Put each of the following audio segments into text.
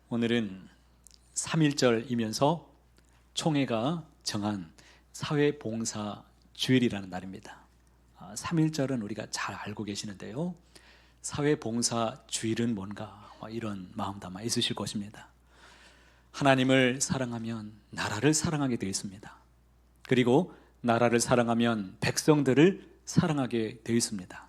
오늘은 3.1절이면서 총회가 정한 사회봉사 주일이라는 날입니다. 3.1절은 우리가 잘 알고 계시는데요, 사회봉사 주일은 뭔가 이런 마음 담아 있으실 것입니다. 하나님을 사랑하면 나라를 사랑하게 되어 있습니다. 그리고 나라를 사랑하면 백성들을 사랑하게 되어 있습니다.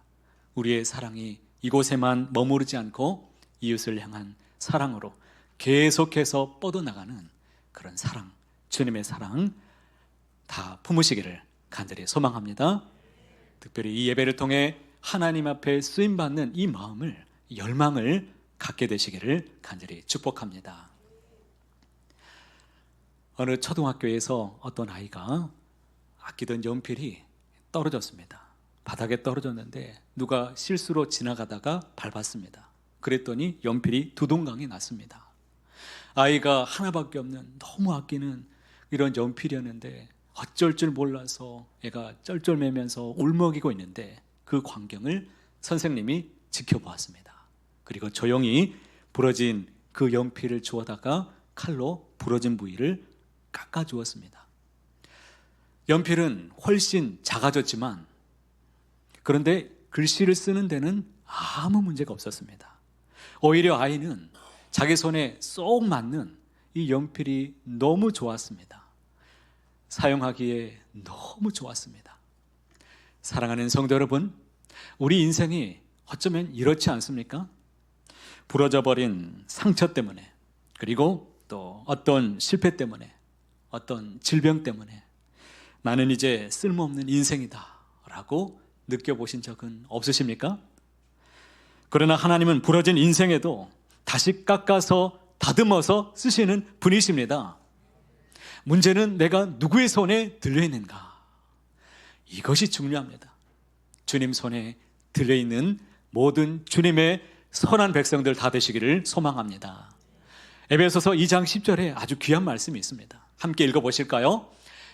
우리의 사랑이 이곳에만 머무르지 않고 이웃을 향한 사랑으로 계속해서 뻗어나가는 그런 사랑, 주님의 사랑 다 품으시기를 간절히 소망합니다. 특별히 이 예배를 통해 하나님 앞에 쓰임받는 이 마음을, 열망을 갖게 되시기를 간절히 축복합니다. 어느 초등학교에서 어떤 아이가 아끼던 연필이 떨어졌습니다. 바닥에 떨어졌는데 누가 실수로 지나가다가 밟았습니다. 그랬더니 연필이 두동강이 났습니다. 아이가 하나밖에 없는 너무 아끼는 이런 연필이었는데 어쩔 줄 몰라서 애가 쩔쩔매면서 울먹이고 있는데 그 광경을 선생님이 지켜보았습니다. 그리고 조용히 부러진 그 연필을 주워다가 칼로 부러진 부위를 깎아주었습니다. 연필은 훨씬 작아졌지만 그런데 글씨를 쓰는 데는 아무 문제가 없었습니다. 오히려 아이는 자기 손에 쏙 맞는 이 연필이 너무 좋았습니다. 사용하기에 너무 좋았습니다. 사랑하는 성도 여러분, 우리 인생이 어쩌면 이렇지 않습니까? 부러져 버린 상처 때문에, 그리고 또 어떤 실패 때문에, 어떤 질병 때문에 나는 이제 쓸모없는 인생이다 라고 느껴보신 적은 없으십니까? 그러나 하나님은 부러진 인생에도 다시 깎아서 다듬어서 쓰시는 분이십니다. 문제는 내가 누구의 손에 들려있는가? 이것이 중요합니다. 주님 손에 들려있는 모든 주님의 선한 백성들 다 되시기를 소망합니다. 에베소서 2장 10절에 아주 귀한 말씀이 있습니다. 함께 읽어보실까요?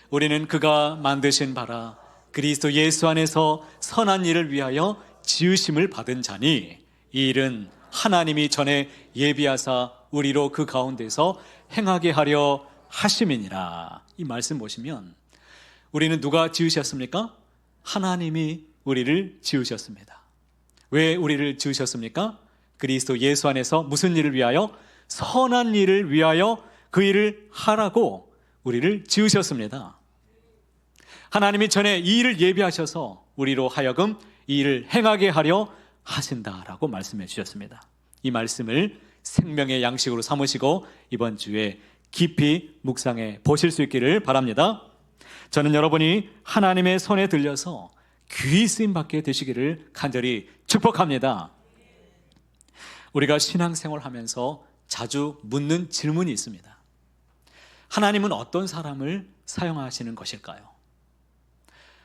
우리는 그가 만드신 바라 그리스도 예수 안에서 선한 일을 위하여 지으심을 받은 자니 이 일은 하나님이 전에 예비하사 우리로 그 가운데서 행하게 하려 하심이니라. 이 말씀 보시면 우리는 누가 지으셨습니까? 하나님이 우리를 지으셨습니다. 왜 우리를 지으셨습니까? 그리스도 예수 안에서 무슨 일을 위하여? 선한 일을 위하여 그 일을 하라고 우리를 지으셨습니다. 하나님이 전에 이 일을 예비하셔서 우리로 하여금 이 일을 행하게 하려 하신다라고 말씀해 주셨습니다. 이 말씀을 생명의 양식으로 삼으시고 이번 주에 깊이 묵상해 보실 수 있기를 바랍니다. 저는 여러분이 하나님의 손에 들려서 귀히 쓰임받게 되시기를 간절히 축복합니다. 우리가 신앙생활을 하면서 자주 묻는 질문이 있습니다. 하나님은 어떤 사람을 사용하시는 것일까요?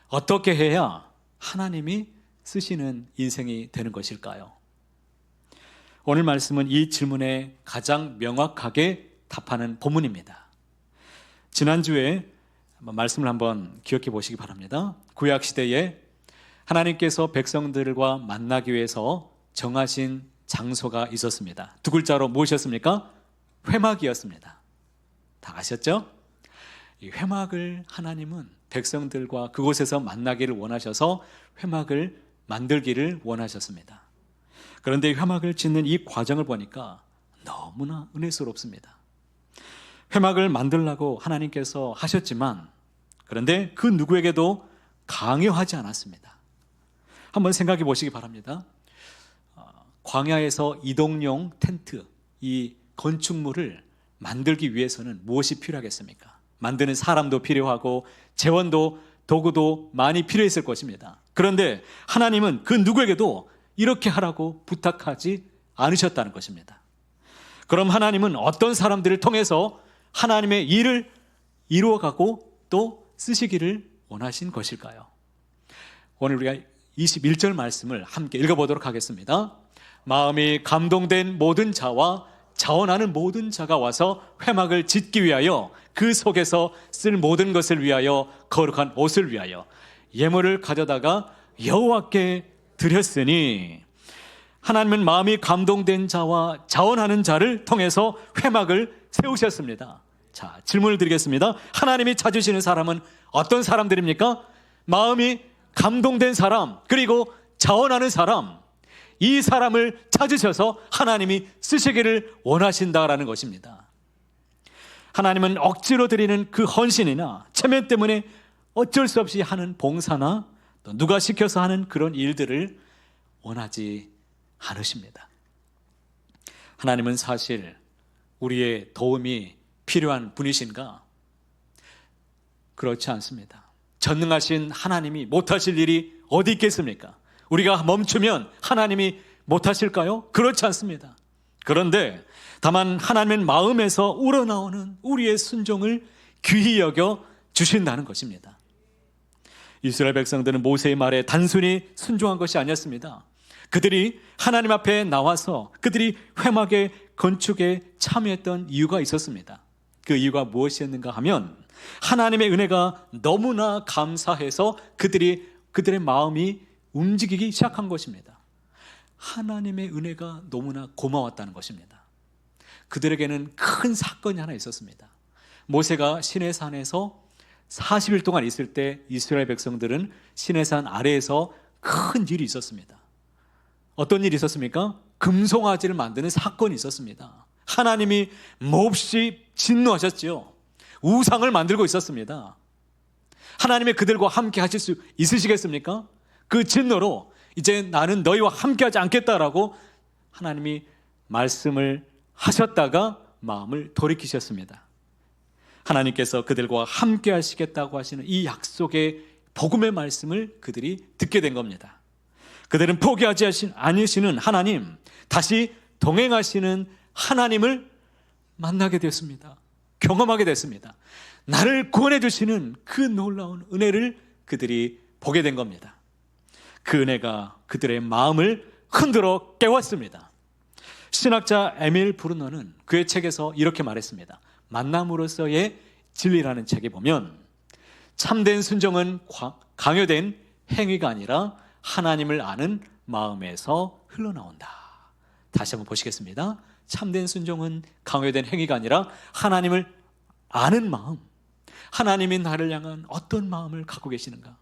어떻게 해야 하나님이 쓰시는 인생이 되는 것일까요? 오늘 말씀은 이 질문에 가장 명확하게 답하는 본문입니다. 지난주에 말씀을 한번 기억해 보시기 바랍니다. 구약시대에 하나님께서 백성들과 만나기 위해서 정하신 장소가 있었습니다. 두 글자로 무엇이었습니까? 회막이었습니다. 다 아셨죠? 이 회막을 하나님은 백성들과 그곳에서 만나기를 원하셔서 회막을 만들기를 원하셨습니다. 그런데 회막을 짓는 이 과정을 보니까 너무나 은혜스럽습니다. 회막을 만들라고 하나님께서 하셨지만 그런데 그 누구에게도 강요하지 않았습니다. 한번 생각해 보시기 바랍니다. 광야에서 이동용 텐트, 이 건축물을 만들기 위해서는 무엇이 필요하겠습니까? 만드는 사람도 필요하고 재원도 도구도 많이 필요했을 것입니다. 그런데 하나님은 그 누구에게도 이렇게 하라고 부탁하지 않으셨다는 것입니다. 그럼 하나님은 어떤 사람들을 통해서 하나님의 일을 이루어가고 또 쓰시기를 원하신 것일까요? 오늘 우리가 21절 말씀을 함께 읽어보도록 하겠습니다. 마음이 감동된 모든 자와 자원하는 모든 자가 와서 회막을 짓기 위하여 그 속에서 쓸 모든 것을 위하여 거룩한 옷을 위하여 예물을 가져다가 여호와께 드렸으니 하나님은 마음이 감동된 자와 자원하는 자를 통해서 회막을 세우셨습니다. 자, 질문을 드리겠습니다. 하나님이 찾으시는 사람은 어떤 사람들입니까? 마음이 감동된 사람, 그리고 자원하는 사람, 이 사람을 찾으셔서 하나님이 쓰시기를 원하신다라는 것입니다. 하나님은 억지로 드리는 그 헌신이나 체면 때문에 어쩔 수 없이 하는 봉사나 또 누가 시켜서 하는 그런 일들을 원하지 않으십니다. 하나님은 사실 우리의 도움이 필요한 분이신가? 그렇지 않습니다. 전능하신 하나님이 못하실 일이 어디 있겠습니까? 우리가 멈추면 하나님이 못하실까요? 그렇지 않습니다. 그런데 다만 하나님의 마음에서 우러나오는 우리의 순종을 귀히 여겨 주신다는 것입니다. 이스라엘 백성들은 모세의 말에 단순히 순종한 것이 아니었습니다. 그들이 하나님 앞에 나와서 그들이 회막의 건축에 참여했던 이유가 있었습니다. 그 이유가 무엇이었는가 하면 하나님의 은혜가 너무나 감사해서 그들의 마음이 움직이기 시작한 것입니다. 하나님의 은혜가 너무나 고마웠다는 것입니다. 그들에게는 큰 사건이 하나 있었습니다. 모세가 시내산에서 40일 동안 있을 때 이스라엘 백성들은 시내산 아래에서 큰 일이 있었습니다. 어떤 일이 있었습니까? 금송아지를 만드는 사건이 있었습니다. 하나님이 몹시 진노하셨지요. 우상을 만들고 있었습니다. 하나님이 그들과 함께 하실 수 있으시겠습니까? 그 진노로 이제 나는 너희와 함께 하지 않겠다라고 하나님이 말씀을 하셨다가 마음을 돌이키셨습니다. 하나님께서 그들과 함께 하시겠다고 하시는 이 약속의 복음의 말씀을 그들이 듣게 된 겁니다. 그들은 포기하지 않으시는 하나님, 다시 동행하시는 하나님을 만나게 됐습니다. 경험하게 됐습니다. 나를 구원해 주시는 그 놀라운 은혜를 그들이 보게 된 겁니다. 그 은혜가 그들의 마음을 흔들어 깨웠습니다. 신학자 에밀 브루너는 그의 책에서 이렇게 말했습니다. 만남으로서의 진리라는 책에 보면 참된 순종은 강요된 행위가 아니라 하나님을 아는 마음에서 흘러나온다. 다시 한번 보시겠습니다. 참된 순종은 강요된 행위가 아니라 하나님을 아는 마음, 하나님이 나를 향한 어떤 마음을 갖고 계시는가,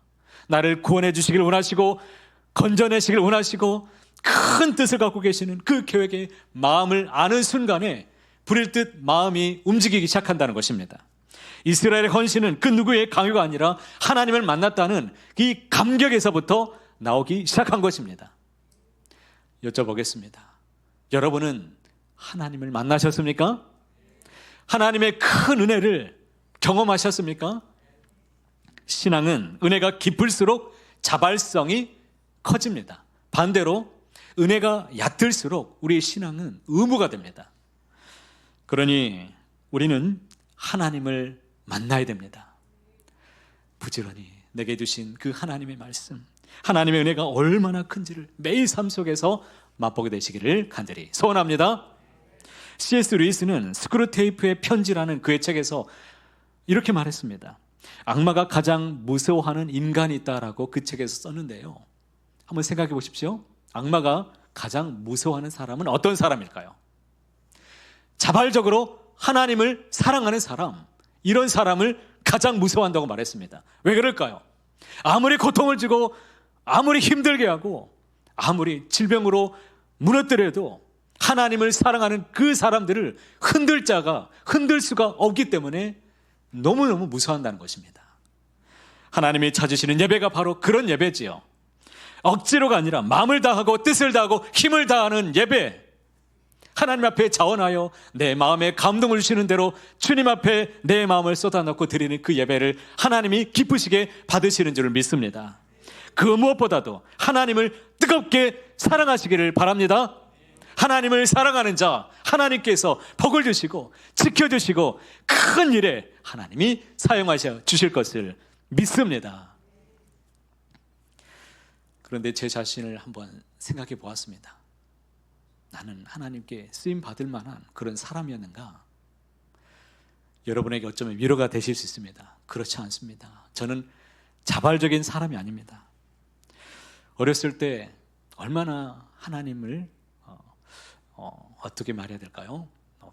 나를 구원해 주시길 원하시고 건져내시길 원하시고 큰 뜻을 갖고 계시는 그 계획의 마음을 아는 순간에 불일 듯 마음이 움직이기 시작한다는 것입니다. 이스라엘의 헌신은 그 누구의 강요가 아니라 하나님을 만났다는 이 감격에서부터 나오기 시작한 것입니다. 여쭤보겠습니다. 여러분은 하나님을 만나셨습니까? 하나님의 큰 은혜를 경험하셨습니까? 신앙은 은혜가 깊을수록 자발성이 커집니다. 반대로 은혜가 얕을수록 우리의 신앙은 의무가 됩니다. 그러니 우리는 하나님을 만나야 됩니다. 부지런히 내게 주신 그 하나님의 말씀, 하나님의 은혜가 얼마나 큰지를 매일 삶 속에서 맛보게 되시기를 간절히 소원합니다. C.S. 루이스는 스크루테이프의 편지라는 그의 책에서 이렇게 말했습니다. 악마가 가장 무서워하는 인간이 있다라고 그 책에서 썼는데요. 한번 생각해 보십시오. 악마가 가장 무서워하는 사람은 어떤 사람일까요? 자발적으로 하나님을 사랑하는 사람, 이런 사람을 가장 무서워한다고 말했습니다. 왜 그럴까요? 아무리 고통을 주고 아무리 힘들게 하고 아무리 질병으로 무너뜨려도 하나님을 사랑하는 그 사람들을 흔들 수가 없기 때문에 너무너무 무서워한다는 것입니다. 하나님이 찾으시는 예배가 바로 그런 예배지요. 억지로가 아니라 마음을 다하고 뜻을 다하고 힘을 다하는 예배, 하나님 앞에 자원하여 내 마음에 감동을 주시는 대로 주님 앞에 내 마음을 쏟아놓고 드리는 그 예배를 하나님이 기쁘시게 받으시는 줄을 믿습니다. 그 무엇보다도 하나님을 뜨겁게 사랑하시기를 바랍니다. 하나님을 사랑하는 자, 하나님께서 복을 주시고 지켜주시고 큰 일에 하나님이 사용하셔 주실 것을 믿습니다. 그런데 제 자신을 한번 생각해 보았습니다. 나는 하나님께 쓰임 받을 만한 그런 사람이었는가? 여러분에게 어쩌면 위로가 되실 수 있습니다. 그렇지 않습니다. 저는 자발적인 사람이 아닙니다. 어렸을 때 얼마나 하나님을 어떻게 말해야 될까요?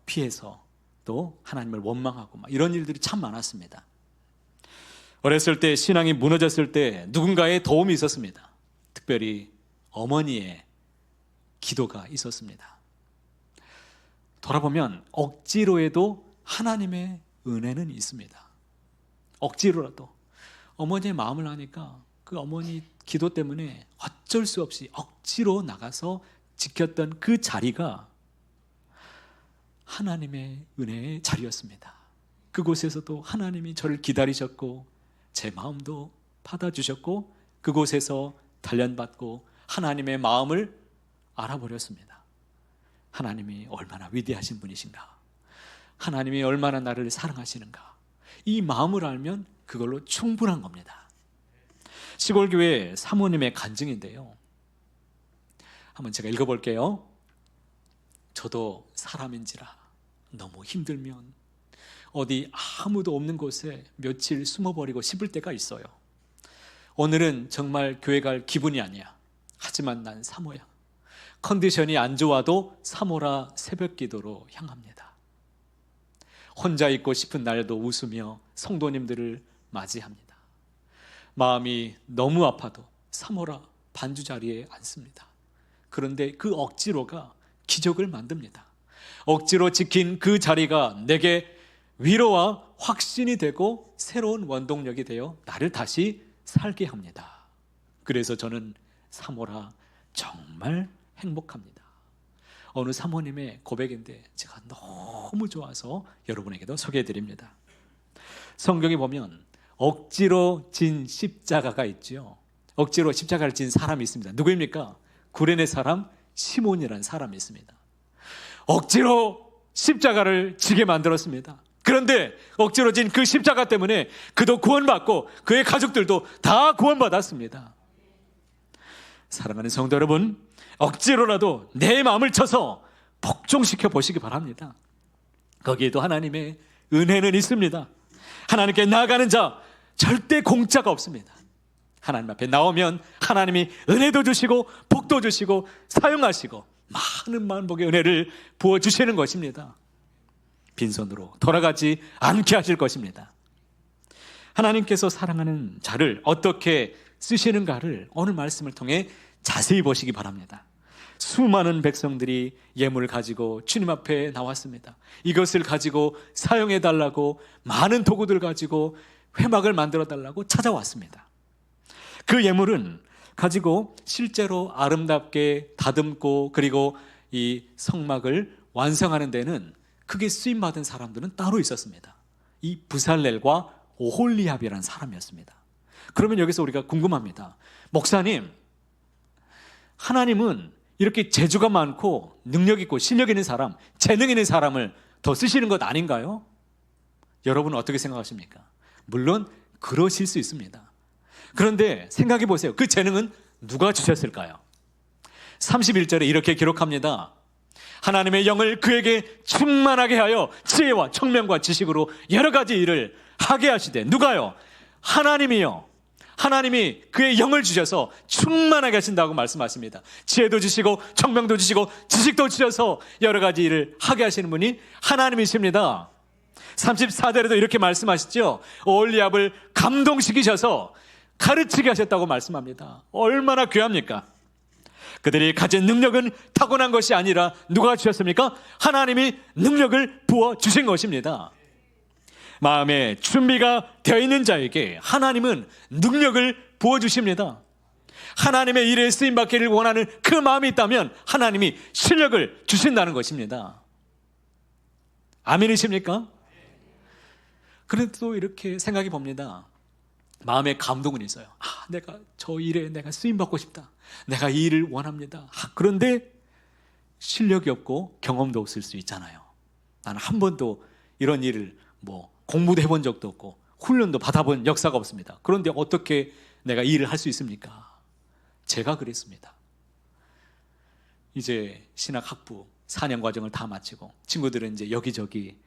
피해서 또 하나님을 원망하고 막 이런 일들이 참 많았습니다. 어렸을 때 신앙이 무너졌을 때 누군가의 도움이 있었습니다. 특별히 어머니의 기도가 있었습니다. 돌아보면 억지로 해도 하나님의 은혜는 있습니다. 억지로라도 어머니의 마음을 아니까 그 어머니 기도 때문에 어쩔 수 없이 억지로 나가서 지켰던 그 자리가 하나님의 은혜의 자리였습니다. 그곳에서도 하나님이 저를 기다리셨고 제 마음도 받아주셨고 그곳에서 단련받고 하나님의 마음을 알아버렸습니다. 하나님이 얼마나 위대하신 분이신가, 하나님이 얼마나 나를 사랑하시는가, 이 마음을 알면 그걸로 충분한 겁니다. 시골교회 사모님의 간증인데요, 한번 제가 읽어볼게요. 저도 사람인지라 너무 힘들면 어디 아무도 없는 곳에 며칠 숨어버리고 싶을 때가 있어요. 오늘은 정말 교회 갈 기분이 아니야. 하지만 난 사모야. 컨디션이 안 좋아도 사모라 새벽 기도로 향합니다. 혼자 있고 싶은 날도 웃으며 성도님들을 맞이합니다. 마음이 너무 아파도 사모라 반주 자리에 앉습니다. 그런데 그 억지로가 기적을 만듭니다. 억지로 지킨 그 자리가 내게 위로와 확신이 되고 새로운 원동력이 되어 나를 다시 살게 합니다. 그래서 저는 사모라 정말 행복합니다. 어느 사모님의 고백인데 제가 너무 좋아서 여러분에게도 소개해드립니다. 성경에 보면 억지로 진 십자가가 있죠. 억지로 십자가를 진 사람이 있습니다. 누구입니까? 구레네 사람 시몬이라는 사람이 있습니다. 억지로 십자가를 지게 만들었습니다. 그런데 억지로 진 그 십자가 때문에 그도 구원받고 그의 가족들도 다 구원받았습니다. 사랑하는 성도 여러분, 억지로라도 내 마음을 쳐서 복종시켜 보시기 바랍니다. 거기에도 하나님의 은혜는 있습니다. 하나님께 나아가는 자 절대 공짜가 없습니다. 하나님 앞에 나오면 하나님이 은혜도 주시고 복도 주시고 사용하시고 많은 만복의 은혜를 부어주시는 것입니다. 빈손으로 돌아가지 않게 하실 것입니다. 하나님께서 사랑하는 자를 어떻게 쓰시는가를 오늘 말씀을 통해 자세히 보시기 바랍니다. 수많은 백성들이 예물을 가지고 주님 앞에 나왔습니다. 이것을 가지고 사용해 달라고 많은 도구들 가지고 회막을 만들어 달라고 찾아왔습니다. 그 예물은 가지고 실제로 아름답게 다듬고 그리고 이 성막을 완성하는 데는 크게 쓰임받은 사람들은 따로 있었습니다. 이 부살렐과 오홀리압이라는 사람이었습니다. 그러면 여기서 우리가 궁금합니다. 목사님, 하나님은 이렇게 재주가 많고 능력 있고 실력 있는 사람, 재능 있는 사람을 더 쓰시는 것 아닌가요? 여러분은 어떻게 생각하십니까? 물론 그러실 수 있습니다. 그런데 생각해 보세요. 그 재능은 누가 주셨을까요? 31절에 이렇게 기록합니다. 하나님의 영을 그에게 충만하게 하여 지혜와 청명과 지식으로 여러 가지 일을 하게 하시되, 누가요? 하나님이요. 하나님이 그의 영을 주셔서 충만하게 하신다고 말씀하십니다. 지혜도 주시고 청명도 주시고 지식도 주셔서 여러 가지 일을 하게 하시는 분이 하나님이십니다. 34절에도 이렇게 말씀하시죠. 오홀리압을 감동시키셔서 가르치게 하셨다고 말씀합니다. 얼마나 귀합니까? 그들이 가진 능력은 타고난 것이 아니라 누가 주셨습니까? 하나님이 능력을 부어주신 것입니다. 마음에 준비가 되어 있는 자에게 하나님은 능력을 부어주십니다. 하나님의 일에 쓰임받기를 원하는 그 마음이 있다면 하나님이 실력을 주신다는 것입니다. 아멘이십니까? 그래도 이렇게 생각해 봅니다. 마음에 감동은 있어요. 내가 저 일에 내가 쓰임받고 싶다. 내가 이 일을 원합니다. 그런데 실력이 없고 경험도 없을 수 있잖아요. 나는 한 번도 이런 일을 공부도 해본 적도 없고 훈련도 받아본 역사가 없습니다. 그런데 어떻게 내가 이 일을 할 수 있습니까? 제가 그랬습니다. 이제 신학학부 4년 과정을 다 마치고 친구들은 이제 여기저기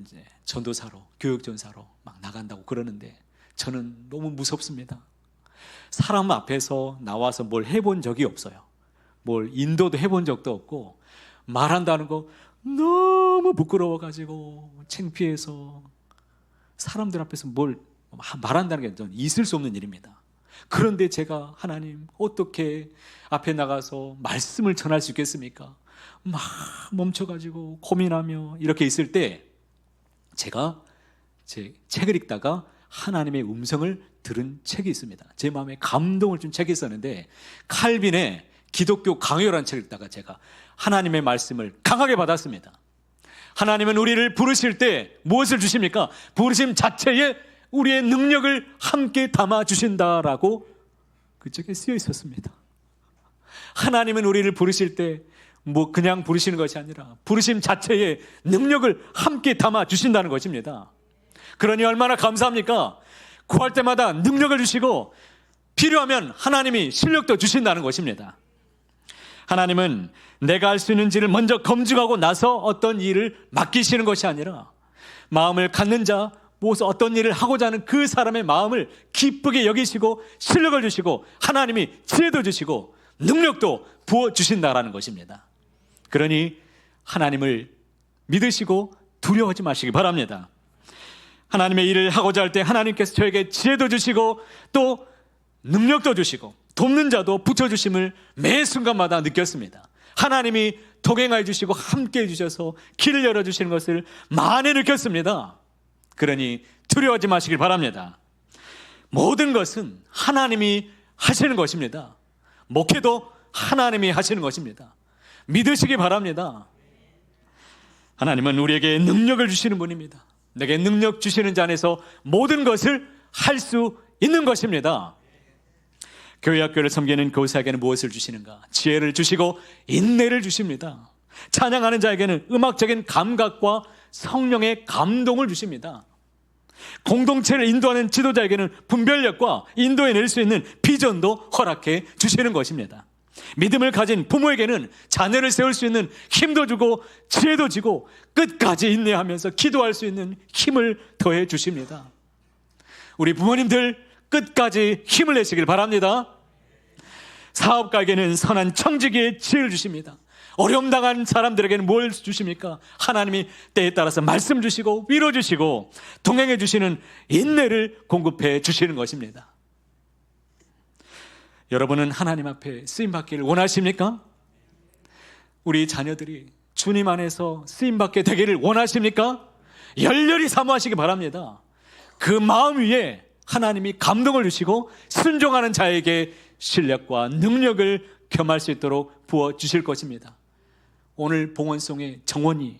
이제 전도사로 교육전사로 막 나간다고 그러는데 저는 너무 무섭습니다. 사람 앞에서 나와서 뭘 해본 적이 없어요. 뭘 인도도 해본 적도 없고 말한다는 거 너무 부끄러워가지고 창피해서 사람들 앞에서 뭘 말한다는 게 있을 수 없는 일입니다. 그런데 제가 하나님 어떻게 앞에 나가서 말씀을 전할 수 있겠습니까? 막 멈춰가지고 고민하며 이렇게 있을 때 제가 제 책을 읽다가 하나님의 음성을 들은 책이 있습니다. 제 마음에 감동을 준 책이 있었는데 칼빈의 기독교 강요라는 책을 읽다가 제가 하나님의 말씀을 강하게 받았습니다. 하나님은 우리를 부르실 때 무엇을 주십니까? 부르심 자체에 우리의 능력을 함께 담아주신다라고 그 책에 쓰여 있었습니다. 하나님은 우리를 부르실 때 뭐 그냥 부르시는 것이 아니라 부르심 자체에 능력을 함께 담아주신다는 것입니다. 그러니 얼마나 감사합니까? 구할 때마다 능력을 주시고 필요하면 하나님이 실력도 주신다는 것입니다. 하나님은 내가 할 수 있는지를 먼저 검증하고 나서 어떤 일을 맡기시는 것이 아니라 마음을 갖는 자, 무엇 어떤 일을 하고자 하는 그 사람의 마음을 기쁘게 여기시고 실력을 주시고 하나님이 지혜도 주시고 능력도 부어주신다라는 것입니다. 그러니 하나님을 믿으시고 두려워하지 마시기 바랍니다. 하나님의 일을 하고자 할 때 하나님께서 저에게 지혜도 주시고 또 능력도 주시고 돕는 자도 붙여주심을 매 순간마다 느꼈습니다. 하나님이 동행하여 주시고 함께 해주셔서 길을 열어주시는 것을 많이 느꼈습니다. 그러니 두려워하지 마시길 바랍니다. 모든 것은 하나님이 하시는 것입니다. 목회도 하나님이 하시는 것입니다. 믿으시기 바랍니다. 하나님은 우리에게 능력을 주시는 분입니다. 내게 능력 주시는 자 안에서 모든 것을 할 수 있는 것입니다. 교회 학교를 섬기는 교사에게는 무엇을 주시는가? 지혜를 주시고 인내를 주십니다. 찬양하는 자에게는 음악적인 감각과 성령의 감동을 주십니다. 공동체를 인도하는 지도자에게는 분별력과 인도해낼 수 있는 비전도 허락해 주시는 것입니다. 믿음을 가진 부모에게는 자녀를 세울 수 있는 힘도 주고 지혜도 주고 끝까지 인내하면서 기도할 수 있는 힘을 더해 주십니다. 우리 부모님들 끝까지 힘을 내시길 바랍니다. 사업가에게는 선한 청지기의 지혜를 주십니다. 어려움 당한 사람들에게는 뭘 주십니까? 하나님이 때에 따라서 말씀 주시고 위로 주시고 동행해 주시는 인내를 공급해 주시는 것입니다. 여러분은 하나님 앞에 쓰임받기를 원하십니까? 우리 자녀들이 주님 안에서 쓰임받게 되기를 원하십니까? 열렬히 사모하시기 바랍니다. 그 마음 위에 하나님이 감동을 주시고 순종하는 자에게 실력과 능력을 겸할 수 있도록 부어주실 것입니다. 오늘 봉헌송의 정원이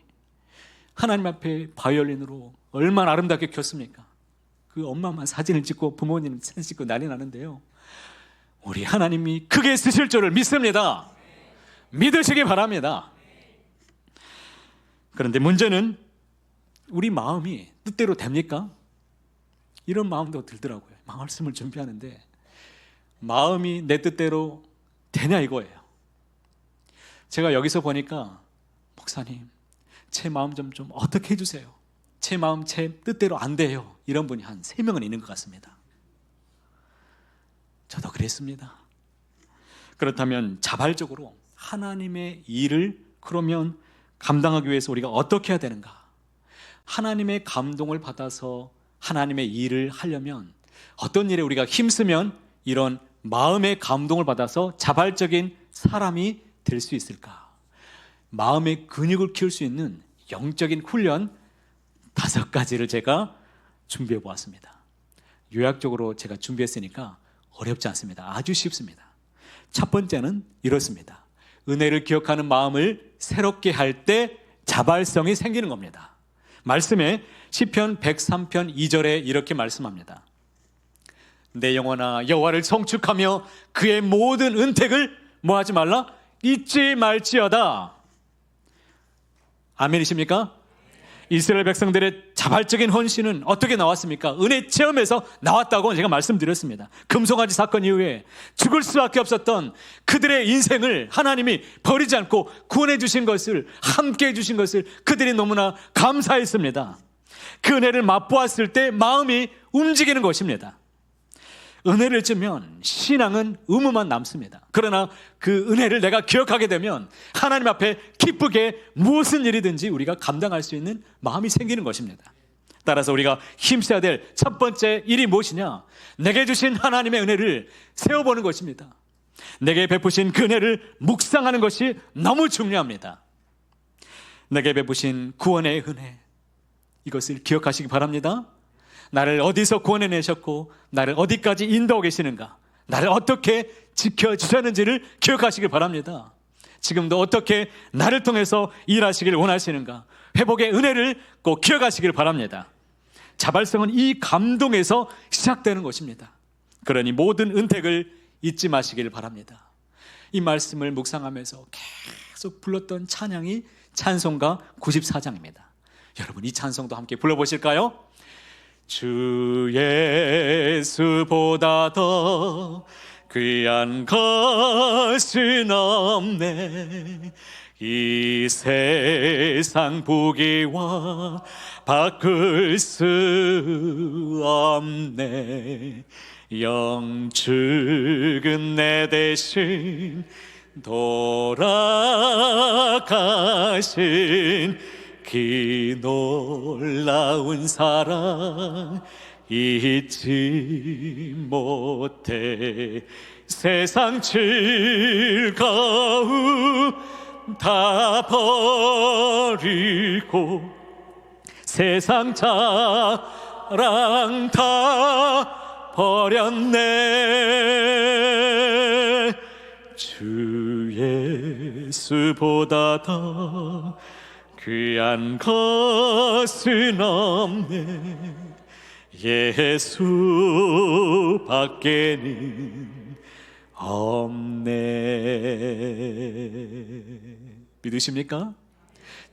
하나님 앞에 바이올린으로 얼마나 아름답게 켰습니까? 그 엄마만 사진을 찍고 부모님 사진 찍고 난리 나는데요, 우리 하나님이 크게 쓰실 줄을 믿습니다. 믿으시기 바랍니다. 그런데 문제는 우리 마음이 뜻대로 됩니까? 이런 마음도 들더라고요. 말씀을 준비하는데 마음이 내 뜻대로 되냐 이거예요. 제가 여기서 보니까 목사님 제 마음 좀 어떻게 해주세요. 제 마음 제 뜻대로 안 돼요. 이런 분이 한 3명은 있는 것 같습니다. 저도 그랬습니다. 그렇다면 자발적으로 하나님의 일을 그러면 감당하기 위해서 우리가 어떻게 해야 되는가? 하나님의 감동을 받아서 하나님의 일을 하려면 어떤 일에 우리가 힘쓰면 이런 마음의 감동을 받아서 자발적인 사람이 될 수 있을까? 마음의 근육을 키울 수 있는 영적인 훈련 5가지를 제가 준비해 보았습니다. 요약적으로 제가 준비했으니까 어렵지 않습니다. 아주 쉽습니다. 첫 번째는 이렇습니다. 은혜를 기억하는 마음을 새롭게 할 때 자발성이 생기는 겁니다. 말씀에 시편 103편 2절에 이렇게 말씀합니다. 내 영혼아 여호와를 성축하며 그의 모든 은택을 뭐하지 말라? 잊지 말지어다. 아멘이십니까? 이스라엘 백성들의 자발적인 헌신은 어떻게 나왔습니까? 은혜 체험에서 나왔다고 제가 말씀드렸습니다. 금송아지 사건 이후에 죽을 수밖에 없었던 그들의 인생을 하나님이 버리지 않고 구원해 주신 것을, 함께 해 주신 것을 그들이 너무나 감사했습니다. 그 은혜를 맛보았을 때 마음이 움직이는 것입니다. 은혜를 주면 신앙은 의무만 남습니다. 그러나 그 은혜를 내가 기억하게 되면 하나님 앞에 기쁘게 무슨 일이든지 우리가 감당할 수 있는 마음이 생기는 것입니다. 따라서 우리가 힘써야 될 첫 번째 일이 무엇이냐? 내게 주신 하나님의 은혜를 세워보는 것입니다. 내게 베푸신 그 은혜를 묵상하는 것이 너무 중요합니다. 내게 베푸신 구원의 은혜, 이것을 기억하시기 바랍니다. 나를 어디서 구원해내셨고 나를 어디까지 인도하고 계시는가, 나를 어떻게 지켜주셨는지를 기억하시길 바랍니다. 지금도 어떻게 나를 통해서 일하시길 원하시는가, 회복의 은혜를 꼭 기억하시길 바랍니다. 자발성은 이 감동에서 시작되는 것입니다. 그러니 모든 은택을 잊지 마시길 바랍니다. 이 말씀을 묵상하면서 계속 불렀던 찬양이 찬송가 94장입니다. 여러분, 이 찬송도 함께 불러보실까요? 주 예수보다 더 귀한 것은 없네. 이 세상 부귀와 바꿀 수 없네. 영축은 내 대신 돌아가신 그 놀라운 사랑 잊지 못해. 세상 즐거움 다 버리고 세상 자랑 다 버렸네. 주 예수보다 더 귀한 것은 없네. 예수 밖에는 없네. 믿으십니까?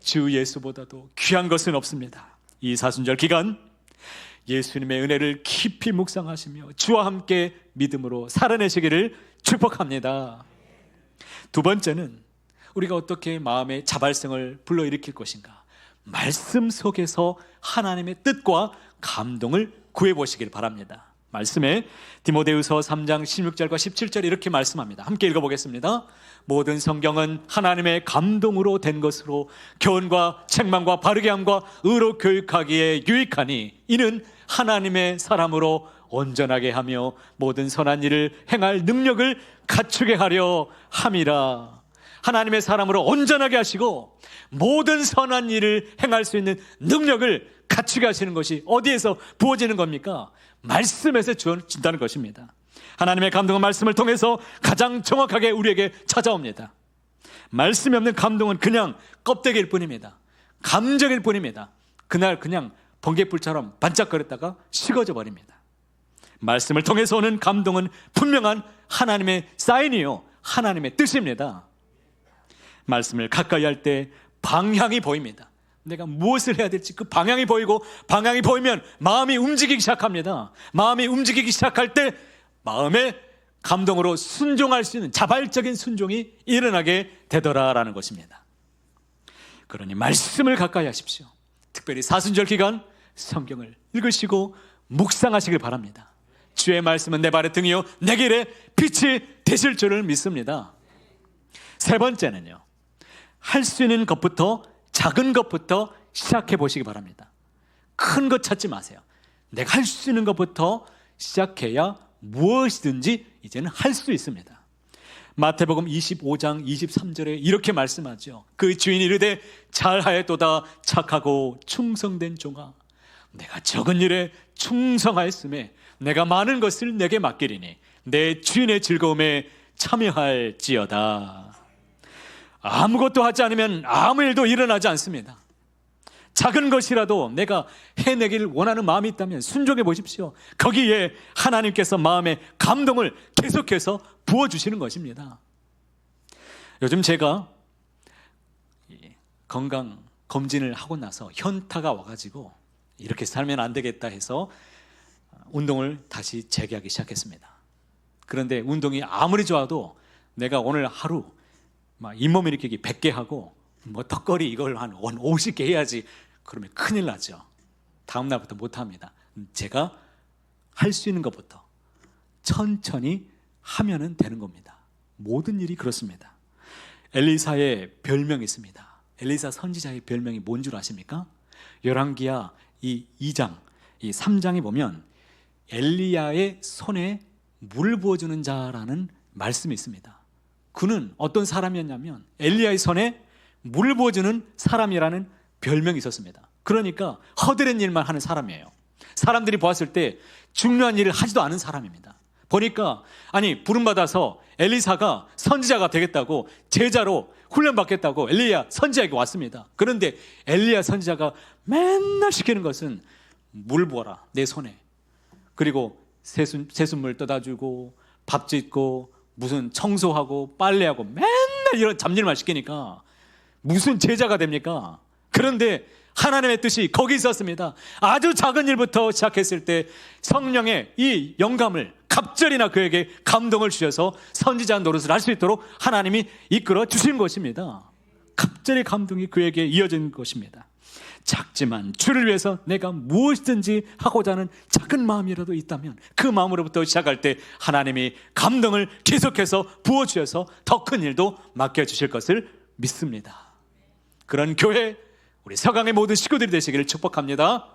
주 예수보다도 귀한 것은 없습니다. 이 사순절 기간 예수님의 은혜를 깊이 묵상하시며 주와 함께 믿음으로 살아내시기를 축복합니다. 두 번째는 우리가 어떻게 마음의 자발성을 불러일으킬 것인가? 말씀 속에서 하나님의 뜻과 감동을 구해보시길 바랍니다. 말씀에 디모데후서 3장 16절과 17절 이렇게 말씀합니다. 함께 읽어보겠습니다. 모든 성경은 하나님의 감동으로 된 것으로 교훈과 책망과 바르게 함과 의로 교육하기에 유익하니 이는 하나님의 사람으로 온전하게 하며 모든 선한 일을 행할 능력을 갖추게 하려 함이라. 하나님의 사람으로 온전하게 하시고 모든 선한 일을 행할 수 있는 능력을 갖추게 하시는 것이 어디에서 부어지는 겁니까? 말씀에서 주어진다는 것입니다. 하나님의 감동은 말씀을 통해서 가장 정확하게 우리에게 찾아옵니다. 말씀이 없는 감동은 그냥 껍데기일 뿐입니다. 감정일 뿐입니다. 그날 그냥 번개불처럼 반짝거렸다가 식어져 버립니다. 말씀을 통해서 오는 감동은 분명한 하나님의 사인이요, 하나님의 뜻입니다. 말씀을 가까이 할 때 방향이 보입니다. 내가 무엇을 해야 될지 그 방향이 보이고, 방향이 보이면 마음이 움직이기 시작합니다. 마음이 움직이기 시작할 때 마음의 감동으로 순종할 수 있는 자발적인 순종이 일어나게 되더라라는 것입니다. 그러니 말씀을 가까이 하십시오. 특별히 사순절 기간 성경을 읽으시고 묵상하시길 바랍니다. 주의 말씀은 내 발의 등이요 내 길에 빛이 되실 줄을 믿습니다. 세 번째는요, 할 수 있는 것부터, 작은 것부터 시작해 보시기 바랍니다. 큰 것 찾지 마세요. 내가 할 수 있는 것부터 시작해야 무엇이든지 이제는 할 수 있습니다. 마태복음 25장 23절에 이렇게 말씀하죠. 그 주인이 이르되 잘하였도다 착하고 충성된 종아, 내가 적은 일에 충성하였음에 내가 많은 것을 내게 맡기리니 내 주인의 즐거움에 참여할지어다. 아무것도 하지 않으면 아무 일도 일어나지 않습니다. 작은 것이라도 내가 해내길 원하는 마음이 있다면 순종해 보십시오. 거기에 하나님께서 마음의 감동을 계속해서 부어주시는 것입니다. 요즘 제가 건강 검진을 하고 나서 현타가 와가지고 이렇게 살면 안 되겠다 해서 운동을 다시 재개하기 시작했습니다. 그런데 운동이 아무리 좋아도 내가 오늘 하루 막 잇몸 일으키기 100개 하고 뭐 턱걸이 이걸 한 50개 해야지, 그러면 큰일 나죠. 다음 날부터 못합니다. 제가 할 수 있는 것부터 천천히 하면은 되는 겁니다. 모든 일이 그렇습니다. 엘리사의 별명이 있습니다. 엘리사 선지자의 별명이 뭔 줄 아십니까? 열왕기하 이 2장, 이 3장에 보면 엘리야의 손에 물 부어주는 자라는 말씀이 있습니다. 그는 어떤 사람이었냐면 엘리야의 손에 물 부어주는 사람이라는 별명이 있었습니다. 그러니까 허드렛 일만 하는 사람이에요. 사람들이 보았을 때 중요한 일을 하지도 않은 사람입니다. 보니까 부름받아서 엘리사가 선지자가 되겠다고 제자로 훈련받겠다고 엘리야 선지자에게 왔습니다. 그런데 엘리야 선지자가 맨날 시키는 것은 물 부어라 내 손에, 그리고 세숫물 떠다주고 밥 짓고 무슨 청소하고 빨래하고 맨날 이런 잡일만 시키니까 무슨 제자가 됩니까? 그런데 하나님의 뜻이 거기 있었습니다. 아주 작은 일부터 시작했을 때 성령의 이 영감을 갑절이나 그에게 감동을 주셔서 선지자 노릇을 할 수 있도록 하나님이 이끌어 주신 것입니다. 갑절의 감동이 그에게 이어진 것입니다. 작지만 주를 위해서 내가 무엇이든지 하고자 하는 작은 마음이라도 있다면 그 마음으로부터 시작할 때 하나님이 감동을 계속해서 부어주셔서 더 큰 일도 맡겨주실 것을 믿습니다. 그런 교회, 우리 서강의 모든 식구들이 되시기를 축복합니다.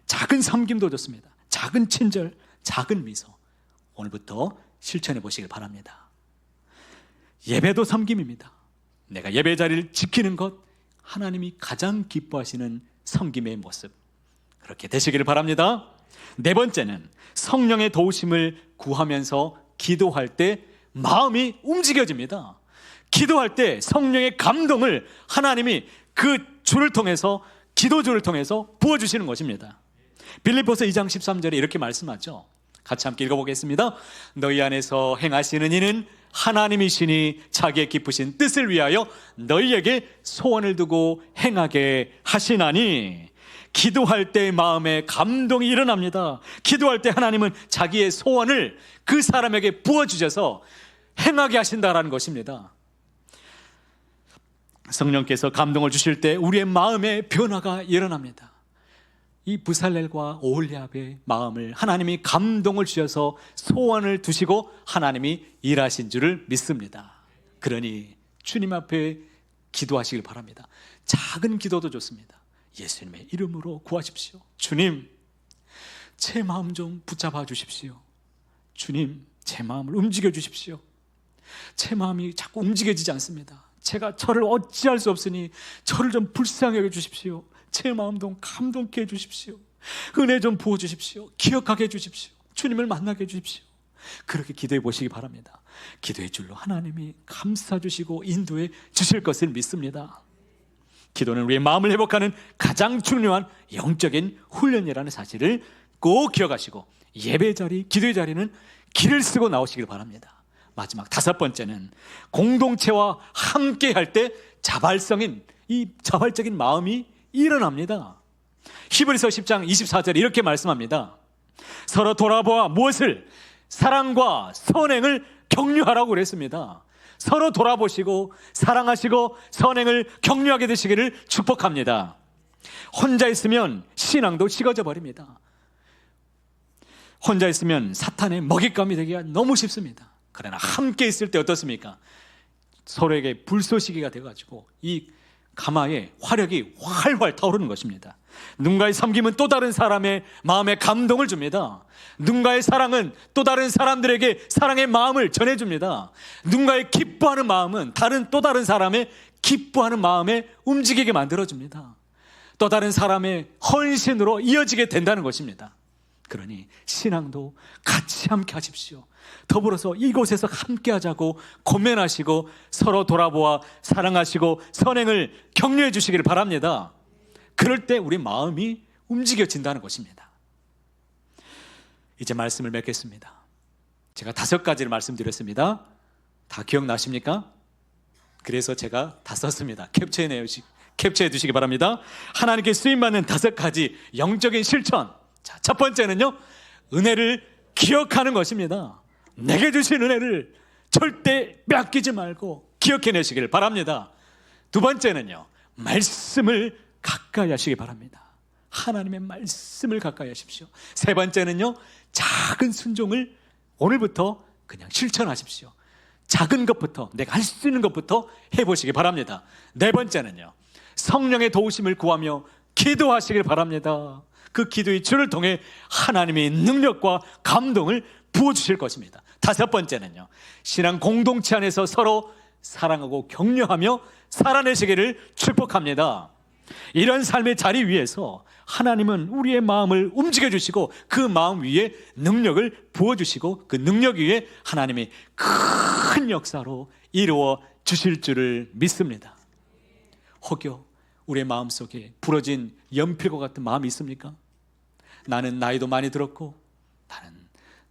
작은 섬김도 좋습니다. 작은 친절, 작은 미소, 오늘부터 실천해 보시길 바랍니다. 예배도 섬김입니다. 내가 예배 자리를 지키는 것, 하나님이 가장 기뻐하시는 섬김의 모습, 그렇게 되시기를 바랍니다. 네 번째는 성령의 도우심을 구하면서 기도할 때 마음이 움직여집니다. 기도할 때 성령의 감동을 하나님이 그 주를 통해서, 기도주를 통해서 부어주시는 것입니다. 빌립보서 2장 13절에 이렇게 말씀하죠. 같이 함께 읽어보겠습니다. 너희 안에서 행하시는 이는 하나님이시니 자기의 기쁘신 뜻을 위하여 너희에게 소원을 두고 행하게 하시나니. 기도할 때 마음에 감동이 일어납니다. 기도할 때 하나님은 자기의 소원을 그 사람에게 부어주셔서 행하게 하신다라는 것입니다. 성령께서 감동을 주실 때 우리의 마음에 변화가 일어납니다. 이 부살렐과 오홀리압의 마음을 하나님이 감동을 주셔서 소원을 두시고 하나님이 일하신 줄을 믿습니다. 그러니 주님 앞에 기도하시길 바랍니다. 작은 기도도 좋습니다. 예수님의 이름으로 구하십시오. 주님, 제 마음 좀 붙잡아 주십시오. 주님, 제 마음을 움직여 주십시오. 제 마음이 자꾸 움직여지지 않습니다. 제가 저를 어찌할 수 없으니 저를 좀 불쌍히 여겨 주십시오. 제 마음 좀 감동케 해 주십시오. 은혜 좀 부어 주십시오. 기억하게 해 주십시오. 주님을 만나게 해 주십시오. 그렇게 기도해 보시기 바랍니다. 기도의 줄로 하나님이 감싸 주시고 인도해 주실 것을 믿습니다. 기도는 우리의 마음을 회복하는 가장 중요한 영적인 훈련이라는 사실을 꼭 기억하시고 예배 자리, 기도의 자리는 길을 쓰고 나오시길 바랍니다. 마지막 다섯 번째는 공동체와 함께 할 때 자발적인 마음이 일어납니다. 히브리서 10장 24절에 이렇게 말씀합니다. 서로 돌아보아 무엇을? 사랑과 선행을 격려하라고 그랬습니다. 서로 돌아보시고 사랑하시고 선행을 격려하게 되시기를 축복합니다. 혼자 있으면 신앙도 식어져 버립니다. 혼자 있으면 사탄의 먹잇감이 되기가 너무 쉽습니다. 그러나 함께 있을 때 어떻습니까? 서로에게 불쏘시개가 돼가지고 이 가마의 화력이 활활 타오르는 것입니다. 누군가의 섬김은 또 다른 사람의 마음에 감동을 줍니다. 누군가의 사랑은 또 다른 사람들에게 사랑의 마음을 전해줍니다. 누군가의 기뻐하는 마음은 또 다른 사람의 기뻐하는 마음에 움직이게 만들어줍니다. 또 다른 사람의 헌신으로 이어지게 된다는 것입니다. 그러니 신앙도 같이 함께 하십시오. 더불어서 이곳에서 함께 하자고 고면하시고 서로 돌아보아 사랑하시고 선행을 격려해 주시기를 바랍니다. 그럴 때 우리 마음이 움직여진다는 것입니다. 이제 말씀을 맺겠습니다. 제가 5가지를 말씀드렸습니다. 다 기억나십니까? 그래서 제가 다 썼습니다. 캡처해 두시기 바랍니다. 하나님께 쓰임받는 5가지 영적인 실천. 자, 첫 번째는요, 은혜를 기억하는 것입니다. 내게 주신 은혜를 절대 뺏기지 말고 기억해내시길 바랍니다. 두 번째는요, 말씀을 가까이 하시기 바랍니다. 하나님의 말씀을 가까이 하십시오. 세 번째는요, 작은 순종을 오늘부터 그냥 실천하십시오. 작은 것부터, 내가 할 수 있는 것부터 해보시기 바랍니다. 네 번째는요, 성령의 도우심을 구하며 기도하시길 바랍니다. 그 기도의 주를 통해 하나님의 능력과 감동을 부어주실 것입니다. 다섯 번째는요, 신앙 공동체 안에서 서로 사랑하고 격려하며 살아내시기를 축복합니다. 이런 삶의 자리 위에서 하나님은 우리의 마음을 움직여 주시고 그 마음 위에 능력을 부어주시고 그 능력 위에 하나님의 큰 역사로 이루어 주실 줄을 믿습니다. 혹여 우리의 마음속에 부러진 연필과 같은 마음이 있습니까? 나는 나이도 많이 들었고, 나는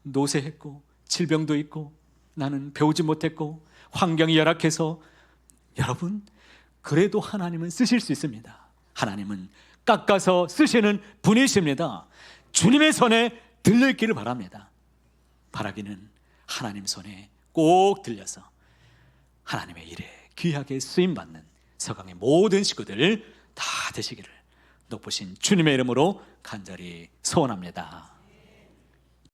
노쇠했고, 질병도 있고, 나는 배우지 못했고, 환경이 열악해서. 여러분, 그래도 하나님은 쓰실 수 있습니다. 하나님은 깎아서 쓰시는 분이십니다. 주님의 손에 들려있기를 바랍니다. 바라기는 하나님 손에 꼭 들려서 하나님의 일에 귀하게 쓰임받는 서강의 모든 식구들 다 되시기를 높으신 주님의 이름으로 간절히 소원합니다.